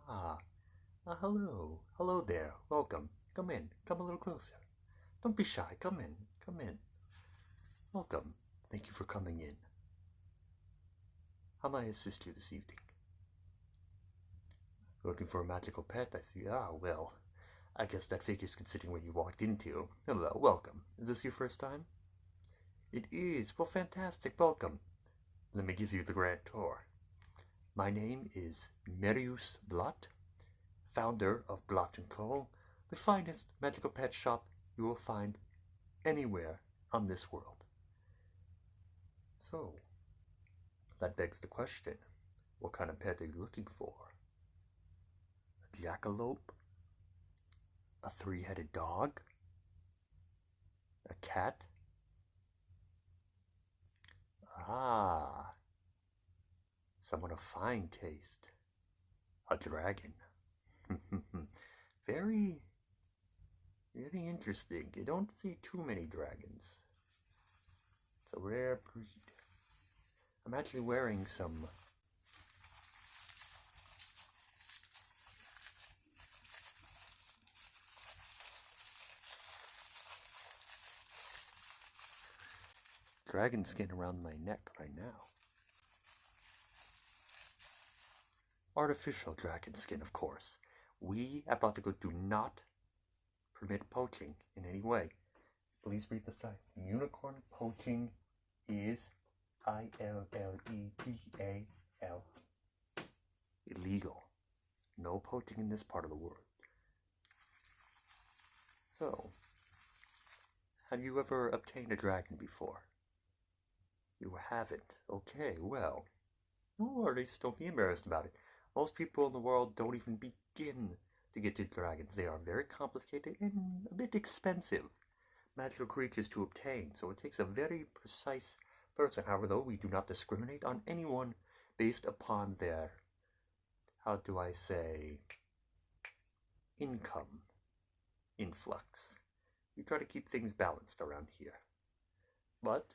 Ah, hello. Hello there. Welcome. Come in. Come a little closer. Don't be shy. Come in. Come in. Welcome. Thank you for coming in. How may I assist you this evening? Looking for a magical pet, I see. Ah, well, I guess that figures considering what you walked into. Hello, welcome. Is this your first time? It is. Well, fantastic. Welcome. Let me give you the grand tour. My name is Marius Blatt, founder of Blatt & Co., the finest magical pet shop you will find anywhere on this world. So, that begs the question, what kind of pet are you looking for? A jackalope? A three-headed dog? A cat? Ah, someone of fine taste. A dragon. Very interesting. You don't see too many dragons. It's a rare breed. I'm actually wearing some dragon skin around my neck right now. Artificial dragon skin, of course. We at Baltico do not permit poaching in any way. Please read the sign. Unicorn poaching is ILLEGAL. Illegal. No poaching in this part of the world. So, have you ever obtained a dragon before? You haven't. Okay, well, no worries, don't be embarrassed about it. Most people in the world don't even begin to get to dragons. They are very complicated and a bit expensive magical creatures to obtain, so it takes a very precise person. However, though, we do not discriminate on anyone based upon their, how do I say, income influx. We try to keep things balanced around here. But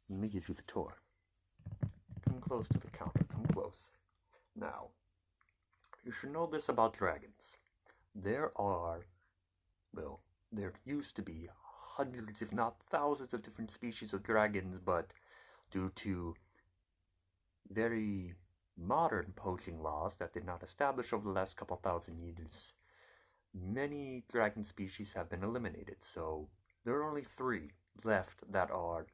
let me give you the tour. Come close to the counter. Come close. Now, you should know this about dragons. There used to be hundreds, if not thousands, of different species of dragons, but due to very modern poaching laws that did not establish over the last couple thousand years, many dragon species have been eliminated. So there are only 3 left that are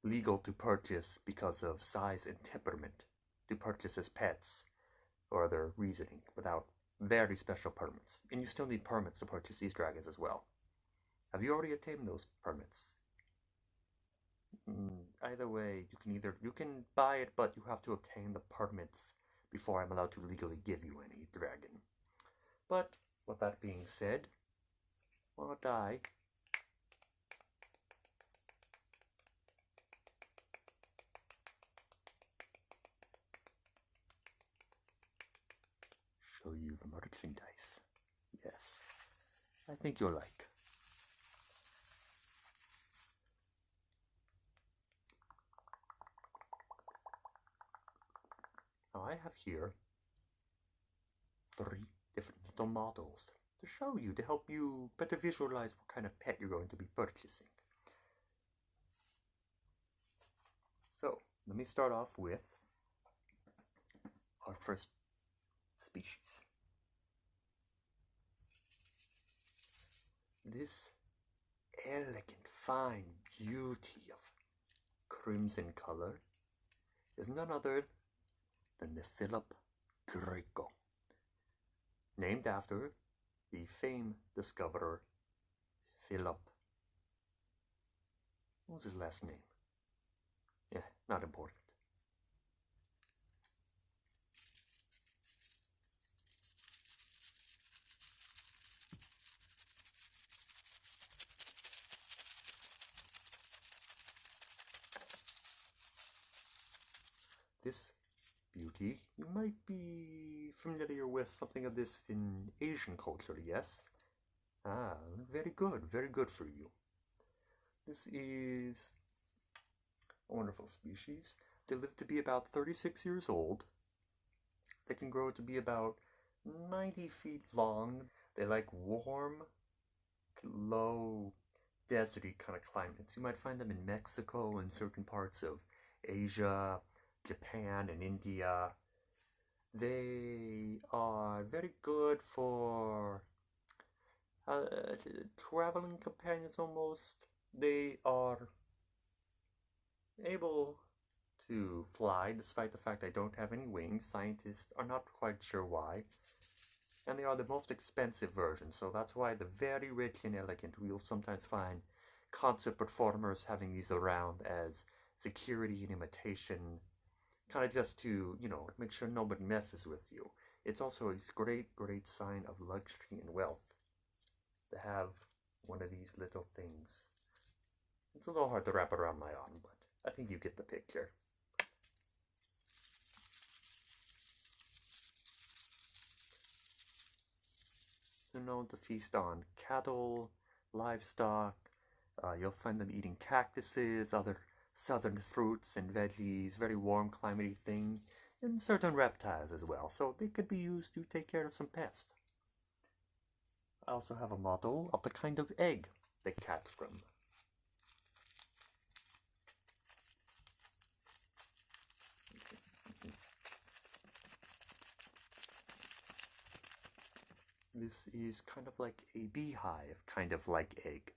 legal to purchase because of size and temperament, to purchase as pets or other reasoning without very special permits. And you still need permits to purchase these dragons as well. Have you already obtained those permits? Either way, you can buy it, but you have to obtain the permits before I'm allowed to legally give you any dragon. But with that being said, why don't I show you the merchandise? Yes, I think you'll like. Now I have here 3 different little models to show you, to help you better visualize what kind of pet you're going to be purchasing. So, let me start off with our first species. This elegant, fine beauty of crimson color is none other than the Philip Draco, named after the famed discoverer Philip. What was his last name? Yeah, not important. This beauty, you might be familiar with something of this in Asian culture, yes? Ah, very good for you. This is a wonderful species. They live to be about 36 years old. They can grow to be about 90 feet long. They like warm, low, deserty kind of climates. You might find them in Mexico and certain parts of Asia, Japan, and India. They are very good for uh, traveling companions almost. They are able to fly despite the fact they don't have any wings. Scientists are not quite sure why. And they are the most expensive version, so that's why the very rich and elegant, we'll sometimes find concert performers having these around as security and imitation, kind of just to, make sure nobody messes with you. It's also a great sign of luxury and wealth to have one of these little things. It's a little hard to wrap around my arm, but I think you get the picture. They're known to feast on cattle, livestock. You'll find them eating cactuses, other southern fruits and veggies, very warm climatey thing, and certain reptiles as well. So they could be used to take care of some pests. I also have a model of the kind of egg they hatch from. This is kind of like a beehive, kind of like egg.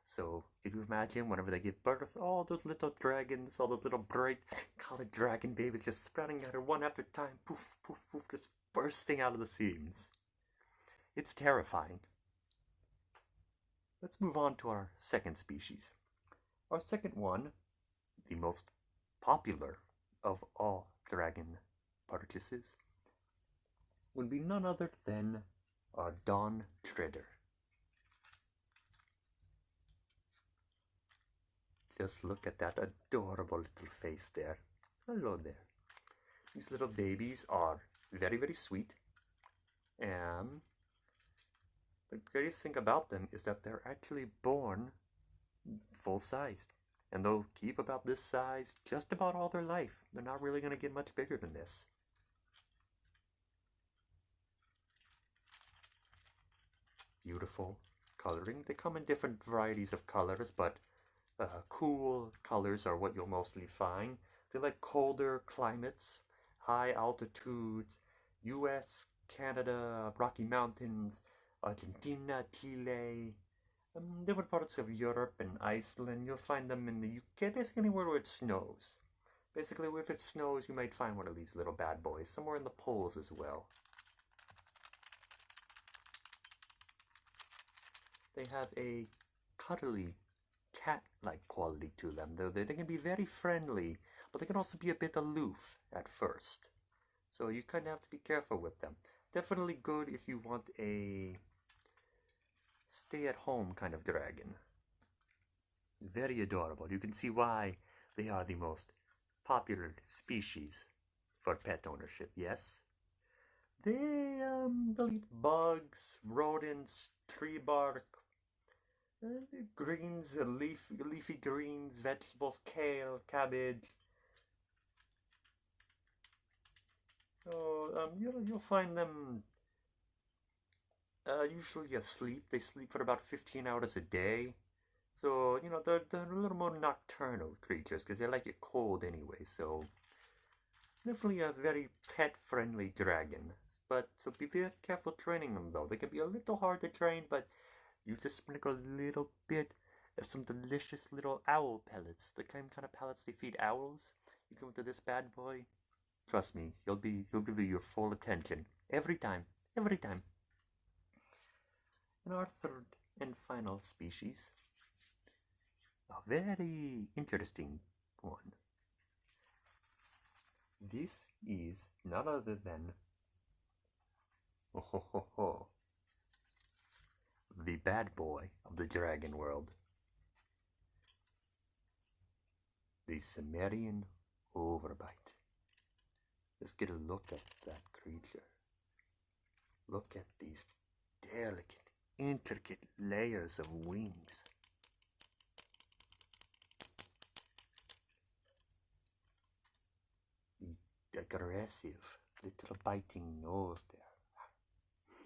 So if you imagine whenever they give birth, all those little dragons, all those little bright colored dragon babies just spreading out one after a time, poof, poof, poof, just bursting out of the seams. It's terrifying. Let's move on to our second species. Our second one, the most popular of all dragon purchases, would be none other than our Dawn Treader. Just look at that adorable little face there. Hello there. These little babies are very sweet. And the greatest thing about them is that they're actually born full-sized. And they'll keep about this size just about all their life. They're not really going to get much bigger than this. Beautiful coloring. They come in different varieties of colors, but cool colors are what you'll mostly find. They like colder climates, high altitudes, US, Canada, Rocky Mountains, Argentina, Chile, different parts of Europe and Iceland. You'll find them in the UK, basically anywhere where it snows. Basically, if it snows, you might find one of these little bad boys, somewhere in the poles as well. They have a cuddly, cat-like quality to them. They can be very friendly, but they can also be a bit aloof at first. So you kind of have to be careful with them. Definitely good if you want a stay-at-home kind of dragon. Very adorable. You can see why they are the most popular species for pet ownership, yes? They'll eat bugs, rodents, tree bark, greens, leafy greens, vegetables, kale, cabbage. So you'll find them usually asleep. They sleep for about 15 hours a day. So, they're a little more nocturnal creatures because they like it cold anyway. So, definitely a very pet-friendly dragon. So be very careful training them though. They can be a little hard to train, but you just sprinkle a little bit of some delicious little owl pellets. The kind of pellets they feed owls. You go into this bad boy. Trust me, he'll give you your full attention. Every time. And our third and final species. A very interesting one. This is none other than the bad boy of the dragon world. The Cimmerian Overbite. Let's get a look at that creature. Look at these delicate, intricate layers of wings. The aggressive little biting nose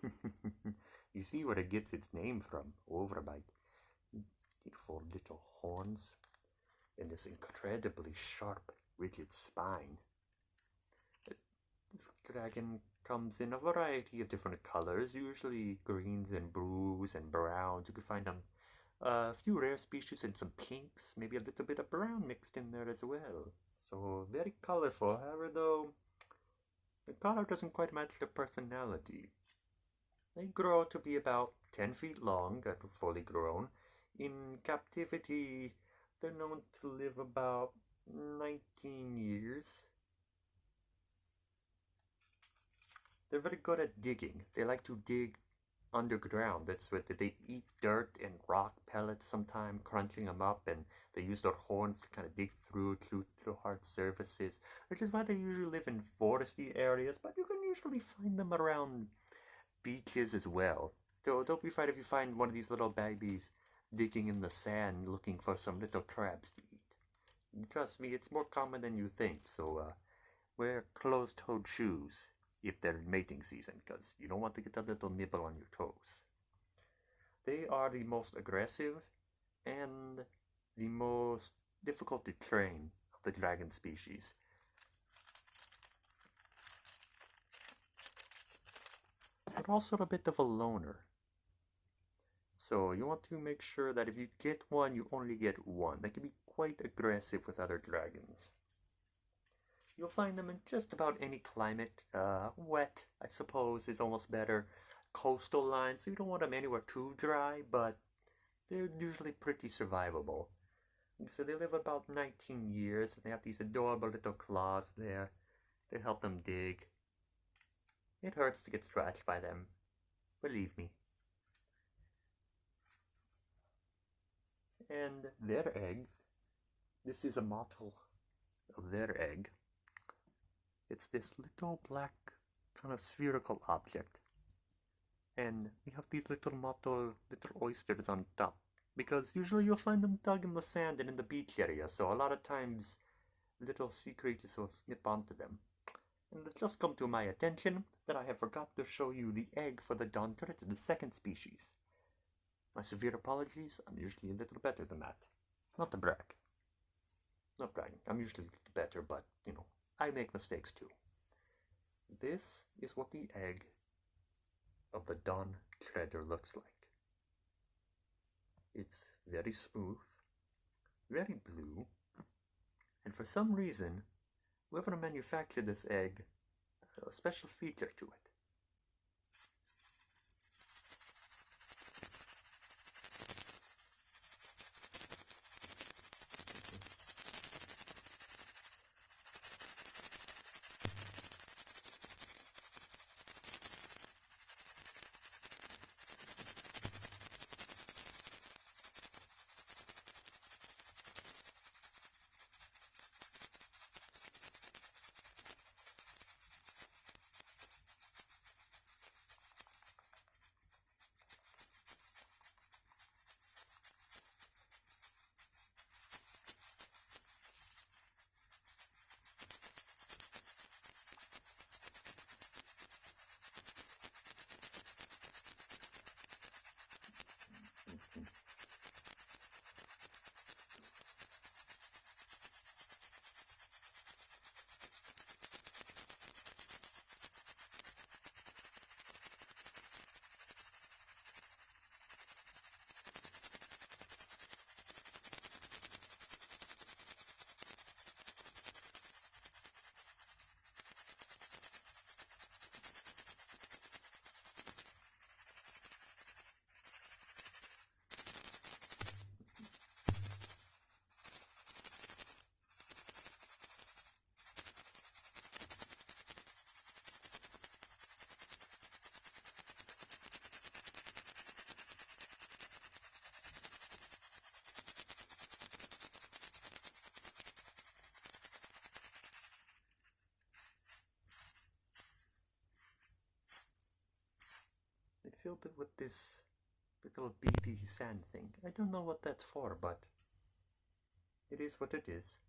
there. You see where it gets its name from, overbite. Beautiful little horns and this incredibly sharp, rigid spine. This dragon comes in a variety of different colors, usually greens and blues and browns. You can find a few rare species and some pinks, maybe a little bit of brown mixed in there as well. So very colorful. However, though, the color doesn't quite match their personality. They grow to be about 10 feet long and fully grown. In captivity, they're known to live about 19 years. They're very good at digging. They like to dig underground. That's what they eat dirt and rock pellets sometimes, crunching them up, and they use their horns to kind of dig through hard surfaces, which is why they usually live in foresty areas, but you can usually find them around beaches as well. So don't be afraid if you find one of these little babies digging in the sand looking for some little crabs to eat. Trust me, it's more common than you think, so wear closed-toed shoes if they're in mating season, because you don't want to get a little nibble on your toes. They are the most aggressive and the most difficult to train of the dragon species. But also a bit of a loner. So you want to make sure that if you get one, you only get one. They can be quite aggressive with other dragons. You'll find them in just about any climate. Wet, I suppose, is almost better. Coastal lines, so you don't want them anywhere too dry, but they're usually pretty survivable. So they live about 19 years, and they have these adorable little claws there. They help them dig. It hurts to get scratched by them, believe me. And their egg, this is a model of their egg. It's this little black kind of spherical object. And we have these little little oysters on top. Because usually you'll find them dug in the sand and in the beach area. So a lot of times little sea creatures will snip onto them. And it just come to my attention that I have forgot to show you the egg for the dawn turtle, the second species. My severe apologies, I'm usually a little better than that. Not to brag. Not bragging, I'm usually better, but, you know, I make mistakes too. This is what the egg of the dawn treader looks like. It's very smooth, very blue, and for some reason, whoever manufactured this egg had a special feature to it. They filled it with this Little beady sand thing. I don't know what that's for, but it is what it is.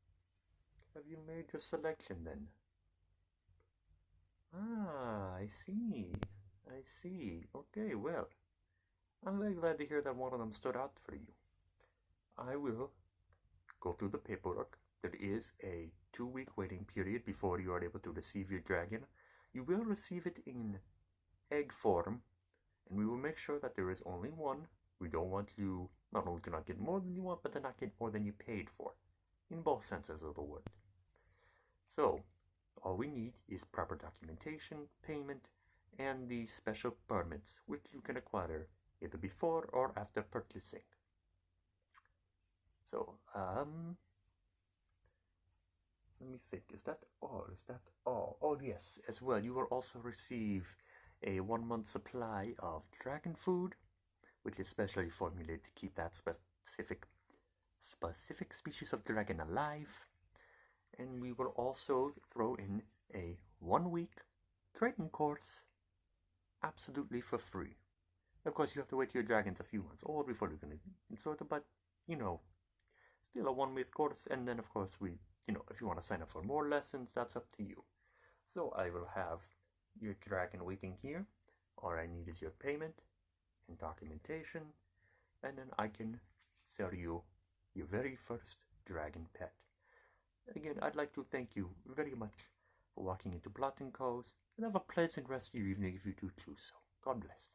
Have you made your selection then? Ah, I see. I see. Okay, well, I'm very glad to hear that one of them stood out for you. I will go through the paperwork. There is a 2-week waiting period before you are able to receive your dragon. You will receive it in egg form, and we will make sure that there is only one. We don't want you not only to not get more than you want, but to not get more than you paid for, in both senses of the word. So, all we need is proper documentation, payment, and the special permits, which you can acquire either before or after purchasing. So, let me think. Is that all? Is that all? Oh, yes. As well, you will also receive a 1-month supply of dragon food, which is specially formulated to keep that specific species of dragon alive. And we will also throw in a 1-week training course absolutely for free. Of course, you have to wait till your dragon's a few months old before you can sort of, but still a 1-week course. And then, of course, if you want to sign up for more lessons, that's up to you. So I will have your dragon waiting here. All I need is your payment and documentation, and then I can sell you your very first dragon pet. Again, I'd like to thank you very much for walking into Blotting Coves, and have a pleasant rest of your evening if you do choose so. God bless.